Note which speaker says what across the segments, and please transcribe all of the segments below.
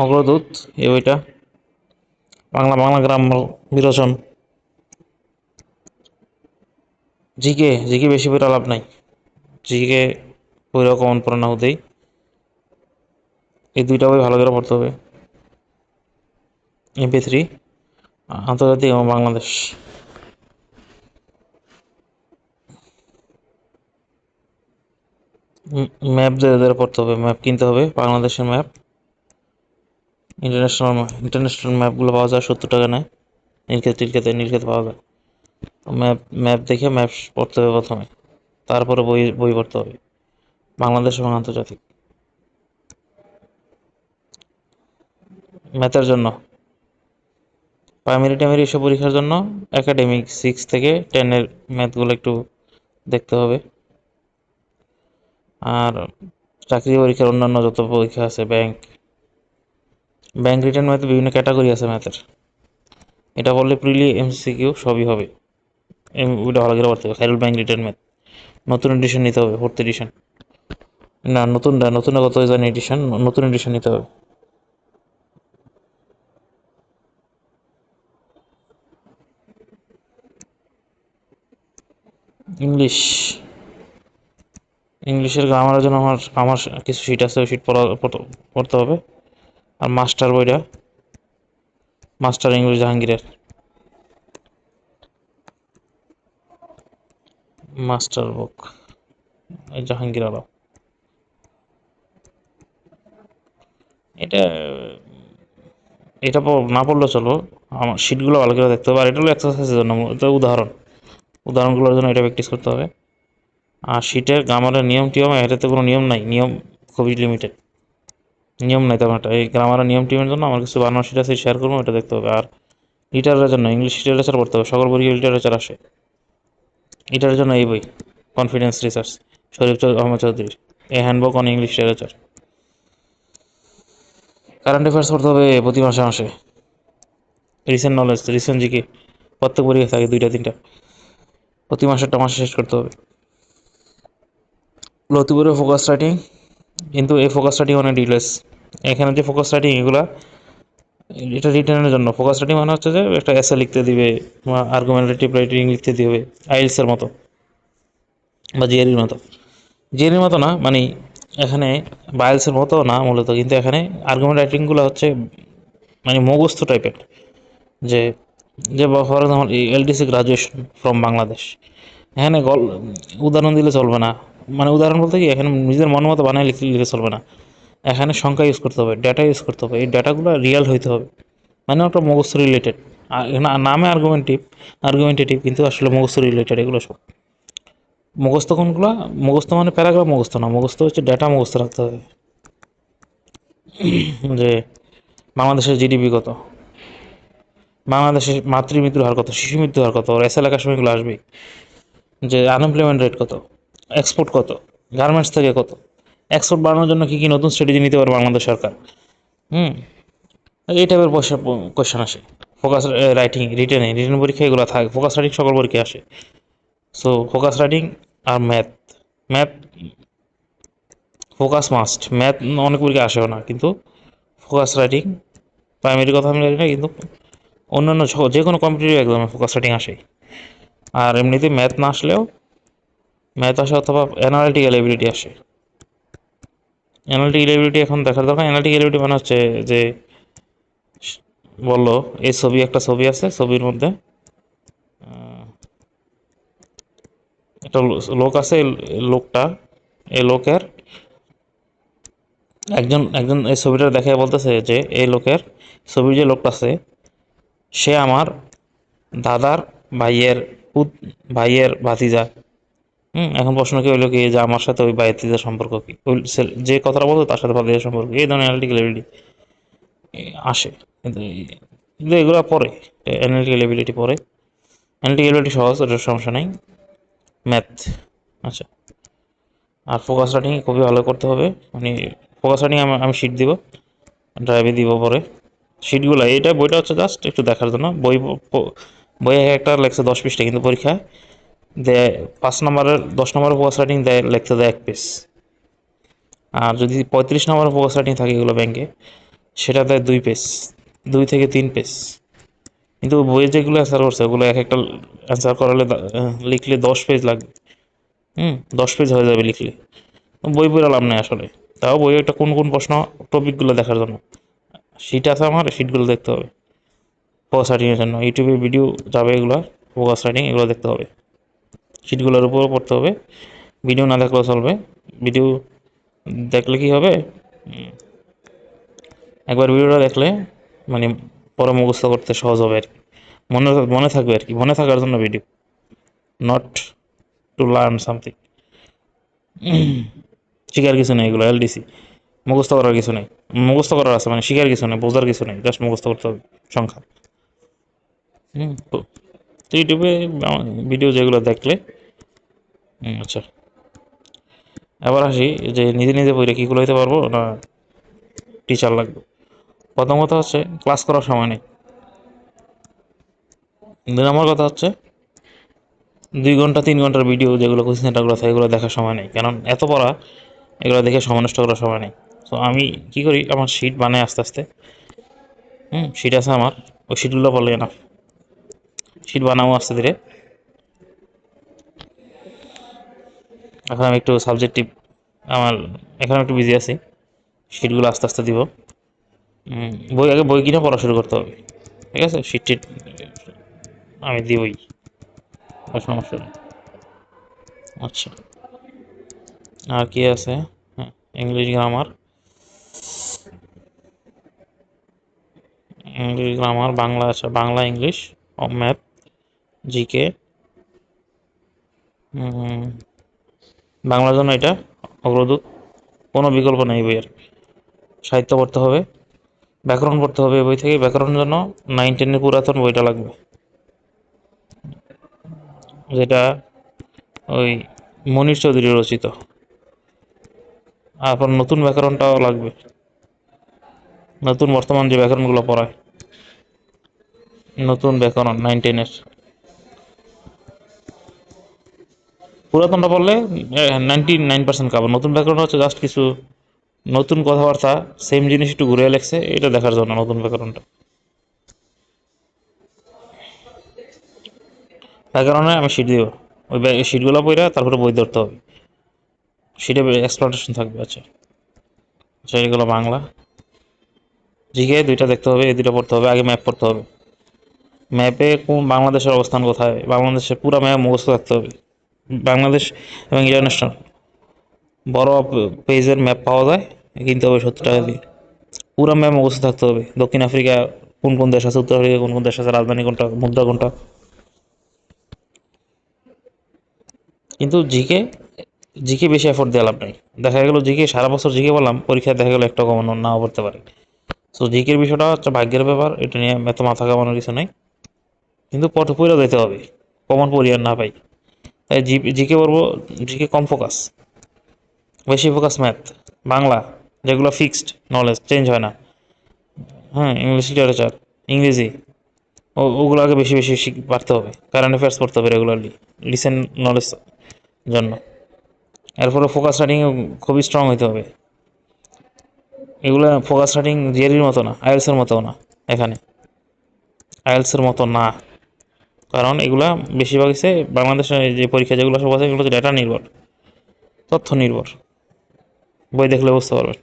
Speaker 1: অগ্রদূত এই বইটা, বাংলা বাংলা গ্রামার বিরোচন। জিকে জিকে বেশি পড়া লাভ নাই, জিকে পড়া কমন পড়া না হতেই এই দুইটা বই ভালো করে পড়তে হবে। MP3, আন্তর্জাতিক এবং বাংলাদেশ। ম্যাপ ধরে ধরে পড়তে হবে, ম্যাপ কিনতে হবে, বাংলাদেশের ম্যাপ। ইন্টারন্যাশনাল ম্যাপগুলো পাওয়া যায় 70 টাকা নেয়, নীলক্ষেত পাওয়া যায়। ম্যাপ ম্যাপ দেখে ম্যাপ পড়তে হবে প্রথমে, তারপরে বই বই পড়তে হবে, বাংলাদেশ এবং আন্তর্জাতিক। ম্যাথের জন্য, প্রাইমারি টাইমারি এসব পরীক্ষার জন্য একাডেমিক 6 থেকে 10-এর ম্যাথগুলো একটু দেখতে হবে। আর চাকরি পরীক্ষার অন্যান্য যত পরীক্ষা আছে, ব্যাংক রিটার্ন ম্যাথে বিভিন্ন ক্যাটাগরি আছে ম্যাথের, এটা বললে প্রিলি MCQ সবই হবে। ওইটা ভালো করে পড়তে হবে। খাইরুল ব্যাংক রিটার্ন ম্যাথ নতুন এডিশন নিতে হবে, 4th এডিশন। না, নতুন কত জানি এডিশন, নতুন এডিশন নিতে হবে। ইংলিশ, ইংলিশের গ্রামারের জন্য আমার আমার কিছু শিট আছে, ওই শিট পড়তে হবে। আর মাস্টার বইটা, মাস্টার ইংলিশ জাহাঙ্গীরের, মাস্টার বুক এই জাহাঙ্গীর আলম। এটা এটা না পড়লেও চলো, আমার শিটগুলো ভালো করে দেখতে হবে। আর এটা হলো এক্সারসাইজের জন্য, এটা উদাহরণগুলোর জন্য এটা প্র্যাকটিস করতে হবে। আর শিটের গ্রামারের নিয়ম টিয়ম, এটাতে কোনো নিয়ম নাই, নিয়ম খুবই লিমিটেড, নিয়ম নাই তেমন একটা। এই গ্রামারের নিয়ম টিয়মের জন্য আমার কিছু বানানো শিট আছে, শেয়ার করবো, এটা দেখতে হবে। আর লিটারের জন্য ইংলিশ লিটারেচার পড়তে হবে, সকল পরীক্ষা লিটারেচার আসে। এটার জন্য এই বই, কনফিডেন্স রিসার্চ, শরীফ আহমদ চৌধুরীর a handbook on English literature. Current affairs পড়তে হবে প্রতি মাসে মাসে। রিসেন্ট নলেজ, রিসেন্ট জিকে প্রত্যেক পরীক্ষা থাকে 2-3টা, প্রতি মাসেরটা মাসে শেষ করতে হবে। লতিপুরে ফোকাস রাইটিং, কিন্তু এই ফোকাস রাইটিং অনেক ডিটেলস। এখানে যে ফোকাস রাইটিং এগুলা, এটা রিটার্নের জন্য। ফোকাস রাইটিং মানে হচ্ছে যে একটা এসে লিখতে দিবে বা আর্গুমেন্টেটিভ রাইটিং লিখতে দিবে, আইএলস এর মতো বা জিআরির মতো। জিআরির মতো না মানে, এখানে বাইলসের মতো না মূলত, কিন্তু এখানে আর্গুমেন্ট রাইটিংগুলো হচ্ছে মানে মুখস্থ টাইপের। যে যে for example LDC graduation from Bangladesh, এখানে উদাহরণ দিলে চলবে না। মানে উদাহরণ বলতে কি, এখানে নিজের মন মতো বানায় লিখলে চলবে না, এখানে সংখ্যা ইউজ করতে হবে, ডেটা ইউজ করতে হবে, এই ডেটাগুলো রিয়েল হইতে হবে, মানে একটা মুখস্থ রিলেটেড। নামে আর্গুমেন্টেটিভ কিন্তু আসলে মুখস্থ রিলেটেড এগুলো সব। মুখস্থ কোনগুলো? মুখস্থ মানে প্যারাগ্রাফ মুখস্থ না, মুখস্থ হচ্ছে ডেটা মুখস্থ রাখতে হবে। যে বাংলাদেশের জিডিপি কত, বাংলাদেশের মাতৃমৃত্যুর হার কত, শিশু মৃত্যুর হার কত, এসএ লেখার সময় এগুলো আসবে। যে আনএমপ্লয়মেন্ট রেট কত, এক্সপোর্ট কত, গার্মেন্টস থেকে কত, এক্সপোর্ট বাড়ানোর জন্য কী কী নতুন স্ট্র্যাটেজি নিতে পারে বাংলাদেশ সরকার। হুম, এই টাইপের কোয়েশ্চেন আসে। ফোকাস রাইটিং, রিটেন পরীক্ষা এগুলো থাকে, ফোকাস রাইটিং সকল পরীক্ষায় আসে। সো ফোকাস রাইটিং আর math, math focus must, math অনেক পরীক্ষা আসেও না, কিন্তু ফোকাস রাইটিং, প্রাইমারি কথা আমি জানি না, কিন্তু অন্যান্য যে কোনো কম্পিটিটিভ এক্সামে ফোকাস রাইটিং আসে। আর এমনিতে ম্যাথ না আসলেও, ম্যাথ আসে অথবা অ্যানালিটিক্যাল এবিলিটি আসে। অ্যানালিটিক্যাল এবিলিটি এখন দেখার দরকার। অ্যানালিটিক্যাল এবিলিটি মানে হচ্ছে যে, বললো এই ছবি, একটা ছবি আছে, ছবির মধ্যে একটা লোক আছে, লোকটা, এই লোকের একজন একজন এই ছবিটা দেখে বলতেছে যে এই লোকের, ছবির যে লোকটা আছে সে আমার দাদার ভাইয়ের ভাইয়ের ভাতিজা। এখন প্রশ্ন কি হইলো কি, যে আমার সাথে ওই ভাতিজার সম্পর্ক কি, ওই যে কথাটা বলতো তার সাথে ভাতিজার সম্পর্ক, এই ধরনের অ্যানালিটিক্যাল এবিলিটি আসে। কিন্তু কিন্তু এগুলো পরে, অ্যানালিটিক্যাল এবিলিটি পরে। অ্যানালিটিক্যাল এবিলিটি সহজ, ওটার সমস্যা নেই। ম্যাথ, আচ্ছা। আর ফোকাস রাইটিং খুবই ভালো করতে হবে। মানে ফোকাস রাইটিং আমি শিট দিব, ড্রাইভে দিব পরে শিটগুলো। এইটা বইটা হচ্ছে জাস্ট একটু দেখার জন্য। বইয়ে একটা লেখছে 10 পৃষ্ঠা, কিন্তু পরীক্ষায় দেয় 5 নম্বরের, 10 নম্বরের ফোকাস রাইটিং দেয়, লিখতে দেয় 1 পেজ। আর যদি 35 নম্বরের ফোকাস রাইটিং থাকে এগুলো ব্যাংকে, সেটাতে 2 পেজ, 2 থেকে 3 পেজ। কিন্তু বইয়ে যেগুলো অ্যান্সার করছে ওগুলো এক একটা অ্যান্সার করালে লিখলে 10 পেজ লাগবে। 10 পেজ হয়ে যাবে লিখলে। বই পড়ে লাভ নেই আসলে। তাও বইয়ে একটা কোন কোন প্রশ্ন, টপিকগুলো দেখার জন্য শিট আছে আমার, শিটগুলো দেখতে হবে ফোকাস রাইটিংয়ের জন্য। ইউটিউবে ভিডিও যাবে এগুলো, ফোকাস রাইটিং এগুলো দেখতে হবে, শিটগুলোর উপরও পড়তে হবে। ভিডিও না দেখলেও চলবে। ভিডিও দেখলে কি হবে, একবার ভিডিওটা দেখলে মানে পরে মুখস্থ করতে সহজ হবে আর কি, মনে মনে থাকবে আর কি, মনে থাকার জন্য video, not to learn something. শিকার কিছু নেই এগুলো, এলডিসি মুখস্থ করার কিছু নেই। মুখস্থ করার আছে মানে শিকার কিছু নেই, বোঝার কিছু নেই, জাস্ট মুখস্থ করতে হবে সংখ্যা। তো ইউটিউবে ভিডিও যেগুলো দেখলে, আচ্ছা এবার আসি যে নিজে নিজে বইটা কি করে হইতে পারবো না টিচার লাগবে। প্রথম কথা হচ্ছে ক্লাস করার সময় নেই। 2 নম্বর কথা হচ্ছে 2 ঘন্টা 3 ঘন্টার ভিডিও যেগুলো কোচিং সেন্টারগুলো থাকে এগুলো দেখার সময় নেই, কারণ এত পড়া এগুলো দেখে সময় নষ্ট করার সময় নেই। তো আমি কি করি, আমার শিট বানাই আস্তে আস্তে। শিট আছে আমার, ওই শিটগুলো বললে না, শিট বানাবো আস্তে ধীরে। এখন আমি একটু সাবজেক্টিভ, আমার এখন একটু বিজি আছি, শিটগুলো আস্তে আস্তে দিব। বই আগে বই কিনে পড়া শুরু করতে হবে, ঠিক আছে? শিট টিট আমি দিবই, কোনো সমস্যা নেই। আচ্ছা, আর কি আছে? হ্যাঁ, English grammar, English grammar, Bangla আছে, বাংলা ইংলিশ, ম্যাথ, জিকে। বাংলার জন্য এটা অগ্রদূত, কোনো বিকল্প নেই বইয়ের। সাহিত্য পড়তে হবে, ব্যাকরণ পড়তে হবে, বই থেকে ব্যাকরণের জন্য 9-10-এর পুরাতন বইটা লাগবে, যেটা ওই মনির চৌধুরী রচিত। আর নতুন ব্যাকরণটাও লাগবে, নতুন বর্তমান যে ব্যাকরণগুলো পড়ায়, নতুন ব্যাকরণ 9-10-এর। পুরাতনটা পড়লে 99% কাভার, নতুন ব্যাকরণ হচ্ছে জাস্ট কিছু নতুন কথাবার্তা, সেম জিনিস একটু ঘুরে লেখছে, এটা দেখার জন্য নতুন ব্যাকরণটা। তার কারণে আমি শিট দিব, ওই শিটগুলো পড়ে তারপরে বই ধরতে হবে, শিটে এক্সপ্লানেশন থাকবে। আচ্ছা আচ্ছা, এগুলো বাংলা। জিকে 2টা দেখতে হবে, এই 2টা পড়তে হবে। আগে ম্যাপ পড়তে হবে, ম্যাপে কোন বাংলাদেশের অবস্থান কোথায়, বাংলাদেশের পুরো ম্যাপ মুখস্থ থাকতে হবে। বাংলাদেশ এবং ইন্টারন্যাশনাল বড় পেজের ম্যাপ পাওয়া যায়, কিনতে হবে 70 টাকা দিয়ে। পুরো ম্যাপ মুখস্থ থাকতে হবে, দক্ষিণ আফ্রিকা কোন কোন দেশ আছে, উত্তর আফ্রিকা কোন কোন দেশ আছে, রাজধানী কোনটা, মুদ্রা কোনটা। কিন্তু জিকে, জিকে বেশি এফোর্ট দেওয়া লাভ নাই। দেখা গেল জিকে সারা বছর জিকে বললাম, পরীক্ষায় দেখা গেল একটা কমন নাও পড়তে পারে। তো জিকের বিষয়টা হচ্ছে ভাগ্যের ব্যাপার, এটা নিয়ে এত মাথা কামানোর কিছু নাই। কিন্তু পড়ে পড়ে যেতে হবে, কমন পড়ি আর না পাই। তাই জিকে পড়বো, জিকে কম ফোকাস, বেশি ফোকাস ম্যাথ, বাংলা যেগুলো ফিক্সড নলেজ, চেঞ্জ হয় না। হ্যাঁ, ইংলিশ লিটারেচার, ইংরেজি, ওগুলো আগে বেশি বেশি পারতে হবে। কারেন্ট অ্যাফেয়ার্স পড়তে হবে রেগুলারলি, রিসেন্ট নলেজ জন্য। এরপরে ফোকাস রাইটিং খুবই স্ট্রং হইতে হবে। এগুলো ফোকাস রাইটিং জিআরইর মতো না, আইএলস এর মতো না। এখানে আইএলস এর মতো না, কারণ এগুলা বেশিরভাগ হচ্ছে বাংলাদেশে যে পরীক্ষা যেগুলো সব আছে এগুলো ডেটা নির্ভর, তথ্য নির্ভর। বই দেখলে বুঝতে পারবেন।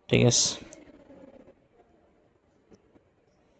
Speaker 1: ঠিক আছে।